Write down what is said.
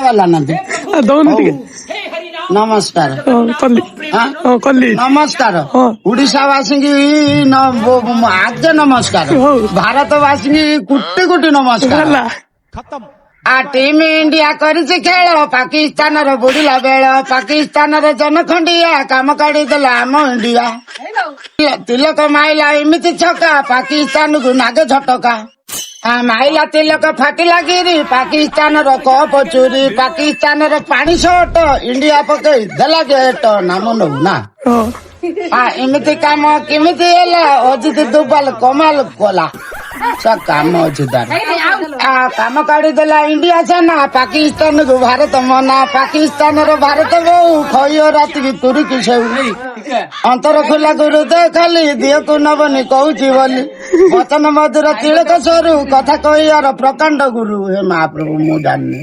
वाला नदी ଦଉନି ଟିକେ नमस्कार କଲି ହଁ କଲି नमस्कार ହଁ। ओडिशावासी की आज नमस्कार ହଉ भारतवासी की कोटि कोटि नमस्कार ହେଲା आ टीम इंडिया କରିଛି ଖେଳ ପାକିସ୍ତାନର ବୁଡିଲା ବେଳ ପାକିସ୍ତାନର ଜନଖଣ୍ଡିଆ କାମ କାଢିଦେଲା ଆମ ଇଣ୍ଡିଆ ତିଲକ ମାଇଲା ଏମିତି ଛକା ପାକିସ୍ତାନକୁ ନାଗେ ଝଟକା ମାଇଲା ତିଲକ ଫାଟିଲା ଗିରି ପାକିସ୍ତାନର କପ ଚୁରି ପାକିସ୍ତାନର ପାଣି ସଟ ଇଣ୍ଡିଆ ପକେଇ ଦେଲା ଗେଟ ନାମ ନବୁ ନା ହଁ ଏମିତି କାମ କେମିତି ହେଲା ଅଜିତ ଦୁବାଲ କମାଲ କଲା କାମ ଅଛି ତାର କାମ କାଢିଦେଲା ଇଣ୍ଡିଆ ସେନା ପାକିସ୍ତାନକୁ ଭାରତ ମନା ପାକିସ୍ତାନର ଭାରତ ବୋଉ ଖଇଅ ରାତିକି ତୁରିକି ସେଉ ଅନ୍ତର ଖୋଲା ଗୁରୁ ଦେ ଖାଲି ଦିହକୁ ନବନି କହୁଛି ବୋଲି ବଚନ ମଧୁର ତିଳକ ସରୁ କଥା କହିବାର ପ୍ରକାଣ୍ଡ ଗୁରୁ ହେ ମହାପ୍ରଭୁ ମୁଁ ଜାଣିନି।